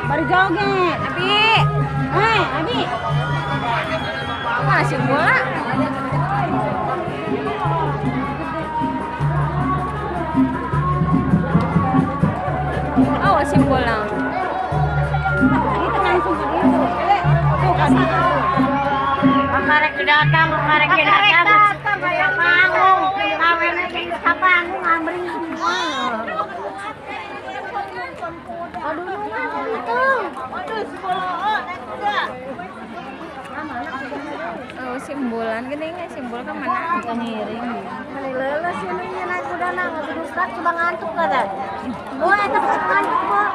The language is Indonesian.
Baru joget, Abi. Hai, Abi. Mana bola? Oh, bola. Itu langsung begitu. Tuh kan. Makarek datang, makarek datang. Kayak panggung, kawennya kayak panggung ngambil. Aduh, itu. Aduh, sekolah, naik kuda. Oh, simbolan gini nggak simbol kan mana? Kemiring. Leles ini naik kuda nang, terus tak coba ngantuk kada. Oh, itu ngantuk kok.